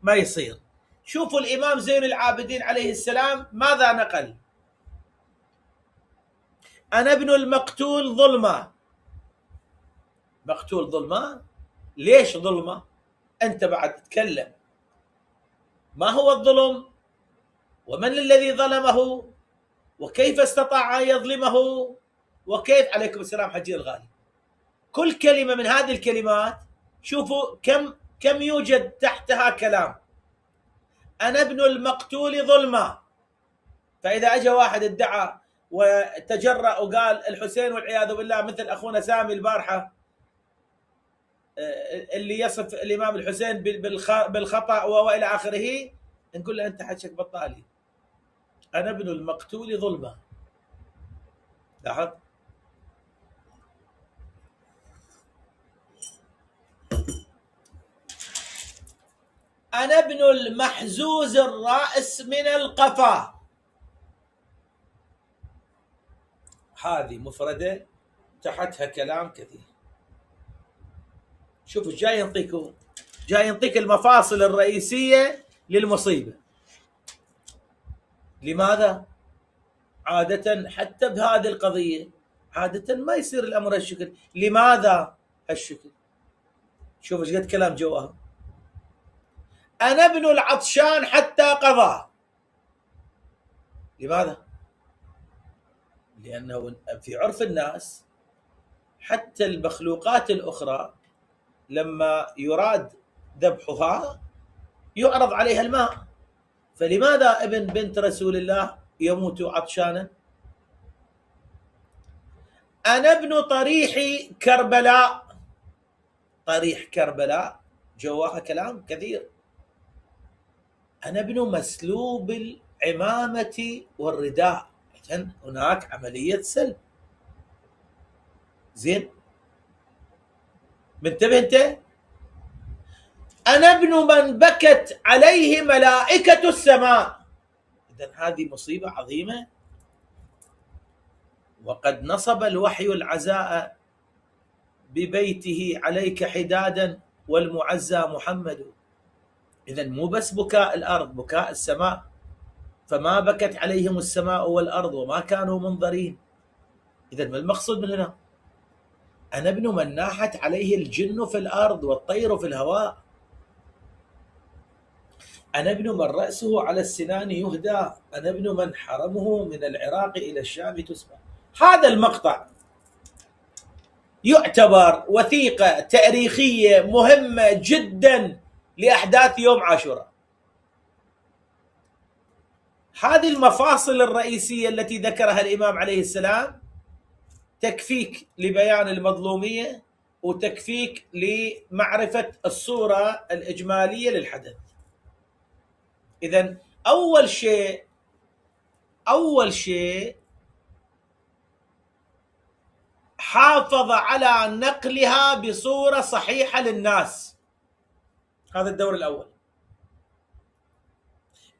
ما يصير. شوفوا الإمام زين العابدين عليه السلام ماذا نقل: أنا ابن المقتول ظلمة. مقتول ظلمة؟ ليش ظلمة؟ أنت بعد تتكلم. ما هو الظلم؟ ومن الذي ظلمه؟ وكيف استطاع أن يظلمه؟ وكيف؟ عليكم السلام حجي الغالي. كل كلمة من هذه الكلمات شوفوا كم يوجد تحتها كلام. أنا ابن المقتول ظلمة. فإذا أجى واحد ادعى وتجرأ وقال الحسين والعياذ بالله، مثل أخونا سامي البارحة اللي يصف الإمام الحسين بالخطأ وإلى آخره، نقول له أنت حجك بطالي. أنا ابن المقتول ظلمة. لاحظ؟ أنا ابن المحزوز الرأس من القفا. هذه مفردة تحتها كلام كثير. شوفوا جاي ينطيكم، جاي ينطيك المفاصل الرئيسية للمصيبة. لماذا؟ عادة حتى بهذه القضية عادة ما يصير الأمر هالشكل. لماذا هالشكل؟ شوفوا ايش قد كلام جواها. أنا ابن العطشان حتى قضى. لماذا؟ لأنه في عرف الناس حتى المخلوقات الأخرى لما يراد ذبحها يعرض عليها الماء. فلماذا ابن بنت رسول الله يموت عطشانا؟ أنا ابن طريح كربلاء. طريح كربلاء جواها كلام كثير. أنا ابن مسلوب العمامة والرداء، عشان هناك عملية سلب. زين، منتبه انت؟ أنا ابن من بكت عليه ملائكة السماء. إذن هذه مصيبة عظيمة. وقد نصب الوحي العزاء ببيته عليك حدادا والمعزى محمد. إذن مو بس بكاء الأرض، بكاء السماء. فما بكت عليهم السماء والأرض وما كانوا منظرين. إذن ما المقصود من هنا؟ أنا ابن من ناحت عليه الجن في الأرض والطير في الهواء. أنا ابن من رأسه على السنان يهدى. أنا ابن من حرمه من العراق إلى الشام تسبى. هذا المقطع يعتبر وثيقة تاريخية مهمة جدا لأحداث يوم عاشوراء. هذه المفاصل الرئيسية التي ذكرها الإمام عليه السلام تكفيك لبيان المظلومية وتكفيك لمعرفة الصورة الإجمالية للحدث. إذن أول شيء حافظ على نقلها بصورة صحيحة للناس. هذا الدور الأول.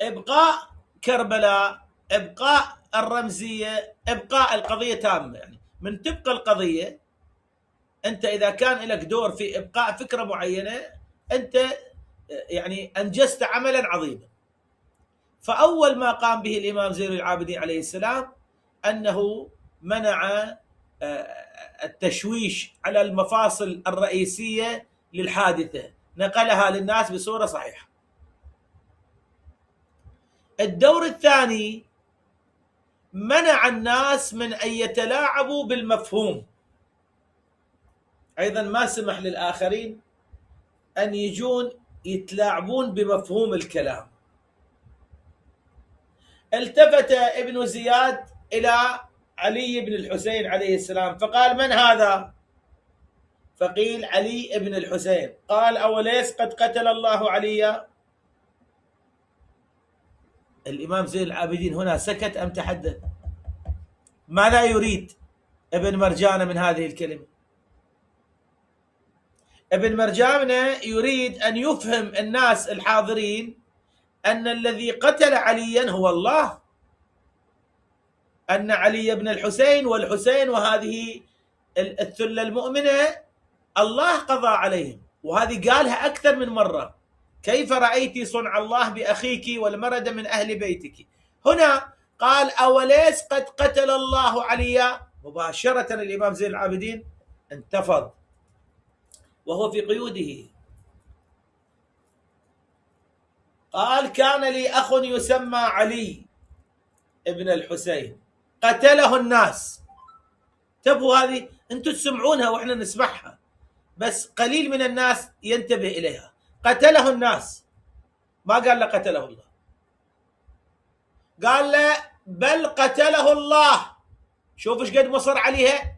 إبقاء كربلاء، إبقاء الرمزية، إبقاء القضية تامة. يعني من تبقى القضية، أنت إذا كان لك دور في إبقاء فكرة معينة أنت يعني أنجزت عملا عظيما. فأول ما قام به الإمام زين العابدين عليه السلام أنه منع التشويش على المفاصل الرئيسية للحادثة، نقلها للناس بصورة صحيحة. الدور الثاني منع الناس من أن يتلاعبوا بالمفهوم. أيضا ما سمح للآخرين أن يجون يتلاعبون بمفهوم الكلام. التفت ابن زياد إلى علي بن الحسين عليه السلام فقال: من هذا؟ فقيل: علي بن الحسين. قال: أوليس قد قتل الله عليا؟ الإمام زين العابدين هنا سكت أم تحدث؟ ما لا يريد ابن مرجانة من هذه الكلمة؟ ابن مرجانة يريد أن يفهم الناس الحاضرين أن الذي قتل عليا هو الله، أن علي بن الحسين والحسين وهذه الثلة المؤمنة الله قضى عليهم. وهذه قالها أكثر من مرة، كيف رأيت صنع الله بأخيك والمرد من أهل بيتك؟ هنا قال أوليس قد قتل الله عليا؟ مباشرة الإمام زين العابدين انتفض وهو في قيوده، قال كان لي أخ يسمى علي ابن الحسين قتله الناس. تبوا هذه أنتم تسمعونها وإحنا نسمعها، بس قليل من الناس ينتبه إليها. قتله الناس، ما قال له قتله الله، قال له بل قتله الله. شوف ايش قد مصر عليها.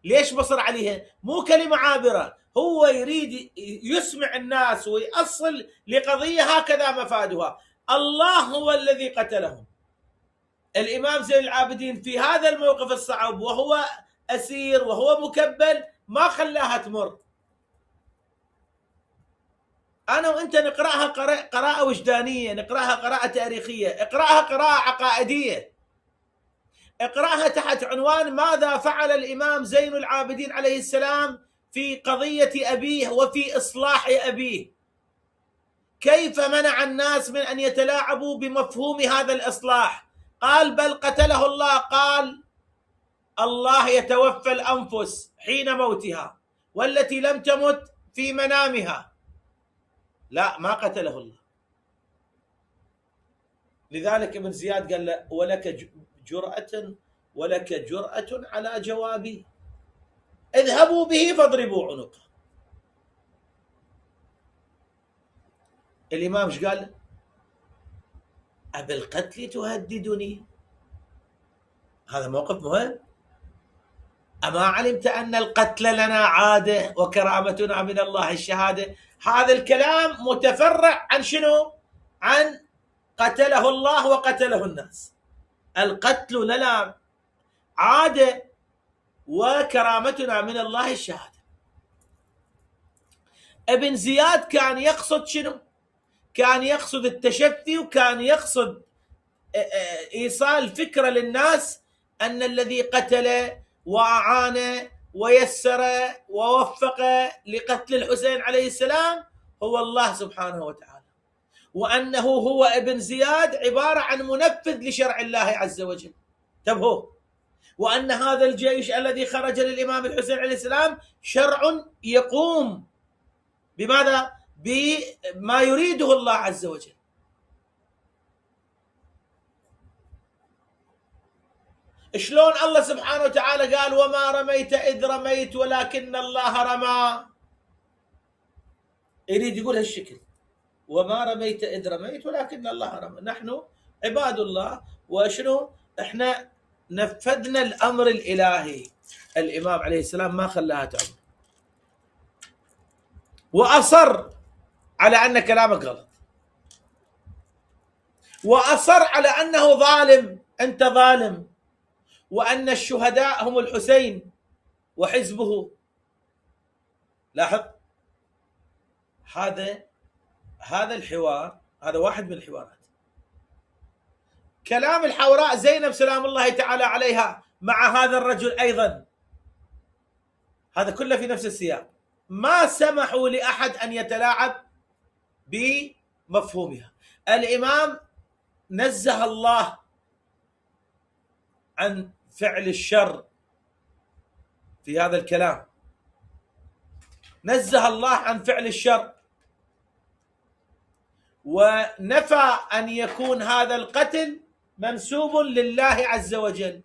ليش مصر عليها؟ مو كلمة عابرة، هو يريد يسمع الناس ويأصل لقضية هكذا مفادها. الله هو الذي قتلهم. الإمام زين العابدين في هذا الموقف الصعب وهو أسير وهو مكبل ما خلاها تمر. أنا وأنت نقرأها قراءة وجدانية، نقرأها قراءة تاريخية، اقرأها قراءة عقائدية، اقرأها تحت عنوان ماذا فعل الإمام زين العابدين عليه السلام في قضية أبيه وفي إصلاح أبيه. كيف منع الناس من أن يتلاعبوا بمفهوم هذا الإصلاح. قال بل قتله الله، قال الله يتوفى الأنفس حين موتها والتي لم تمت في منامها. لا، ما قتله الله. لذلك ابن زياد قال له ولك جرأة على جوابي، اذهبوا به فاضربوا عنقه. الإمام ايش قال؟ أبالقتل تهددني؟ هذا موقف مهم. أما علمت أن القتل لنا عادة وكرامتنا من الله الشهادة؟ هذا الكلام متفرع عن شنو؟ عن قتله الله وقتله الناس. القتل لنا عادة وكرامتنا من الله الشهادة. ابن زياد كان يقصد شنو؟ كان يقصد التشفي، وكان يقصد إيصال فكرة للناس أن الذي قتل وأعان ويسر ووفق لقتل الحسين عليه السلام هو الله سبحانه وتعالى، وأنه هو ابن زياد عبارة عن منفذ لشرع الله عز وجل. انتبهوا. وأن هذا الجيش الذي خرج للإمام الحسين عليه السلام شرع يقوم بماذا؟ بما يريده الله عز وجل. شلون الله سبحانه وتعالى قال وما رميت إذ رميت ولكن الله رمى؟ يريد يقول هالشكل، وما رميت إذ رميت ولكن الله رمى. نحن عباد الله، وشنو احنا نفذنا الأمر الإلهي. الإمام عليه السلام ما خلاها تعمل، وأصر على أن كلامك غلط، وأصر على أنه ظالم، أنت ظالم، وأن الشهداء هم الحسين وحزبه. لاحظ هذا الحوار، هذا واحد من الحوارات. كلام الحوراء زينب سلام الله تعالى عليها مع هذا الرجل أيضا، هذا كله في نفس السياق. ما سمحوا لأحد أن يتلاعب بمفهومها. الإمام نزه الله عن فعل الشر في هذا الكلام، نزه الله عن فعل الشر، ونفى أن يكون هذا القتل منسوب لله عز وجل،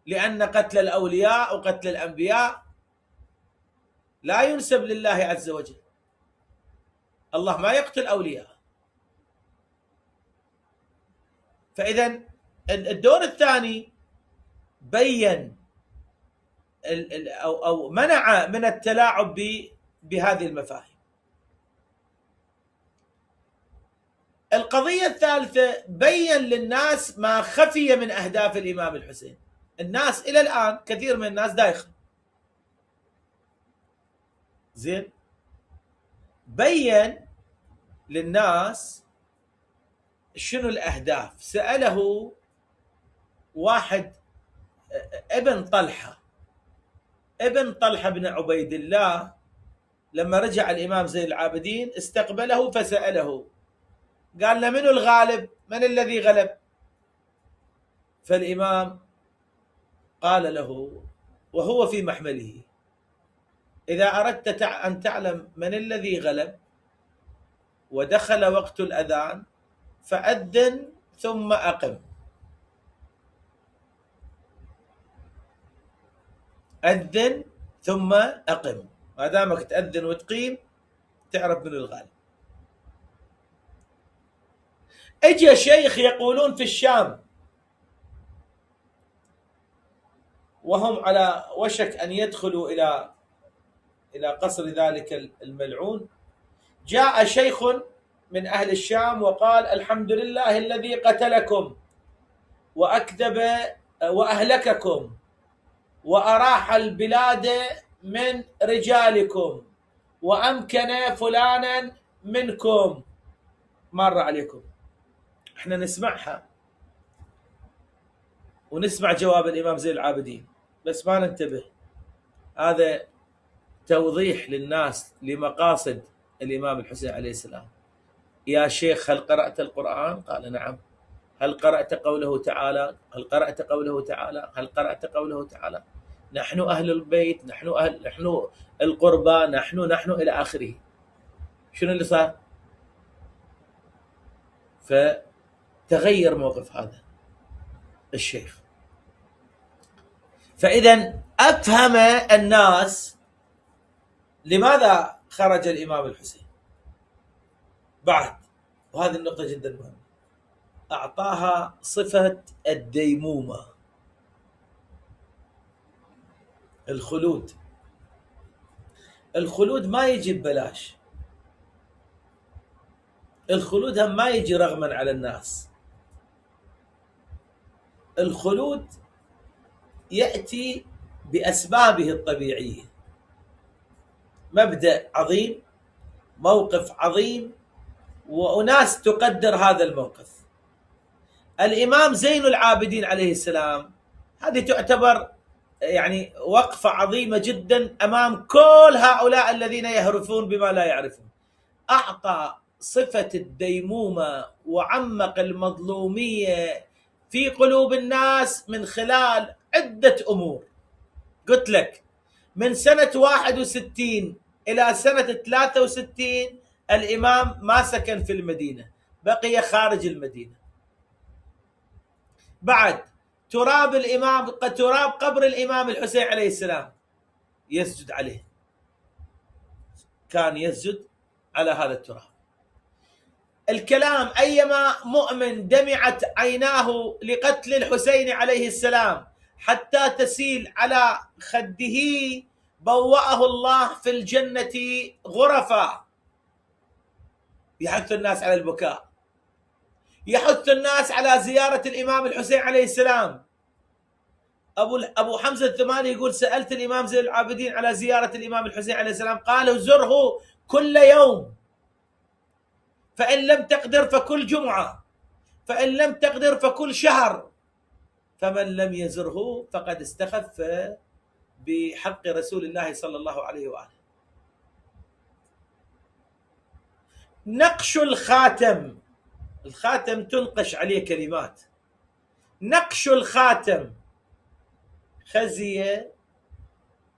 لأن قتل الأولياء وقتل الأنبياء لا ينسب لله عز وجل. الله ما يقتل أولياء. فإذا الدور الثاني بين أو منع من التلاعب بهذه المفاهيم. القضية الثالثة بين للناس ما خفي من أهداف الإمام الحسين. الناس إلى الآن كثير من الناس دايخ. زين، بين للناس شنو الأهداف. سأله واحد ابن طلحة بن عبيد الله، لما رجع الإمام زين العابدين استقبله فسأله، قال له: من الغالب؟ من الذي غلب؟ فالإمام قال له وهو في محمله: إذا أردت أن تعلم من الذي غلب ودخل وقت الأذان فأذن ثم أقم. أذن ثم أقم، ما دامك تأذن وتقيم تعرف من الغالب. اجى شيخ يقولون في الشام وهم على وشك أن يدخلوا إلى قصر ذلك الملعون، جاء شيخ من أهل الشام وقال: الحمد لله الذي قتلكم وأكذب وأهلككم وأراح البلاد من رجالكم وأمكن فلانا منكم. مر عليكم. احنا نسمعها ونسمع جواب الإمام زين العابدين بس ما ننتبه. هذا توضيح للناس لمقاصد الإمام الحسين عليه السلام. يا شيخ هل قرأت القرآن؟ قال: نعم. هل قرأت قوله تعالى؟ هل قرأت قوله تعالى؟ هل قرأت قوله تعالى؟ نحن أهل البيت، نحن القربى، نحن إلى آخره. شنو اللي صار؟ فتغير موقف هذا الشيخ. فإذا أفهم الناس لماذا خرج الإمام الحسين. بعد، وهذه النقطة جدا مهمة، أعطاها صفة الديمومة، الخلود. الخلود ما يجي ببلاش، الخلود هم ما يجي رغما على الناس. الخلود يأتي بأسبابه الطبيعية. مبدأ عظيم، موقف عظيم، وأناس تقدر هذا الموقف. الإمام زين العابدين عليه السلام هذه تعتبر يعني وقفة عظيمة جدا أمام كل هؤلاء الذين يهرفون بما لا يعرفون. أعطى صفة الديمومة وعمق المظلومية في قلوب الناس من خلال عدة أمور. قلت لك من سنة 61 إلى سنة 63 الإمام ما سكن في المدينة، بقي خارج المدينة. بعد تراب الإمام، تراب قبر الإمام الحسين عليه السلام يسجد عليه، كان يسجد على هذا التراب. الكلام أيما مؤمن دمعت عيناه لقتل الحسين عليه السلام حتى تسيل على خده بوأه الله في الجنة غرفا، يحث الناس على البكاء، يحث الناس على زيارة الإمام الحسين عليه السلام. أبو حمزة الثماني يقول: سألت الإمام زين العابدين على زيارة الإمام الحسين عليه السلام، قالوا: زره كل يوم، فإن لم تقدر فكل جمعة، فإن لم تقدر فكل شهر، فمن لم يزره فقد استخف بحق رسول الله صلى الله عليه وآله. نقش الخاتم، الخاتم تنقش عليه كلمات. نقش الخاتم: خزي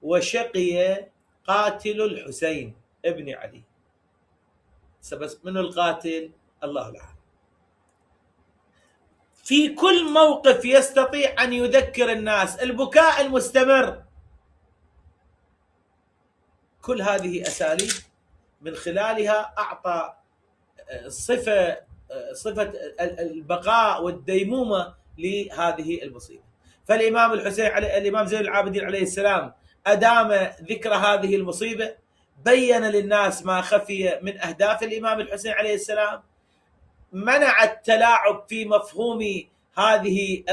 وشقي قاتل الحسين ابن علي. بس من القاتل؟ الله العالم. في كل موقف يستطيع أن يذكر الناس، البكاء المستمر. كل هذه أساليب من خلالها أعطى صفة البقاء والديمومة لهذه المصيبة. فالإمام الحسين الإمام زين العابدين عليه السلام أدام ذكر هذه المصيبة، بين للناس ما خفي من أهداف الإمام الحسين عليه السلام، منع التلاعب في مفهوم هذه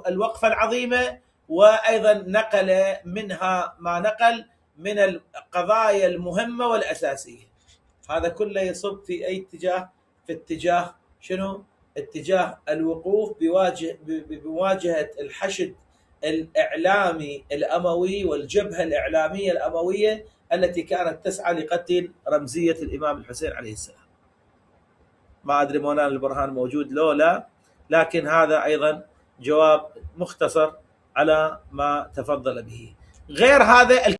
الوقفة العظيمة، وأيضا نقل منها ما نقل من القضايا المهمة والأساسية. هذا كله يصب في أي اتجاه؟ في اتجاه شنو؟ اتجاه الوقوف بمواجهة الحشد الإعلامي الأموي والجبهة الإعلامية الأموية التي كانت تسعى لقتل رمزية الإمام الحسين عليه السلام. ما أدري مولانا البرهان موجود لو لا، لكن هذا أيضا جواب مختصر على ما تفضل به. غير هذا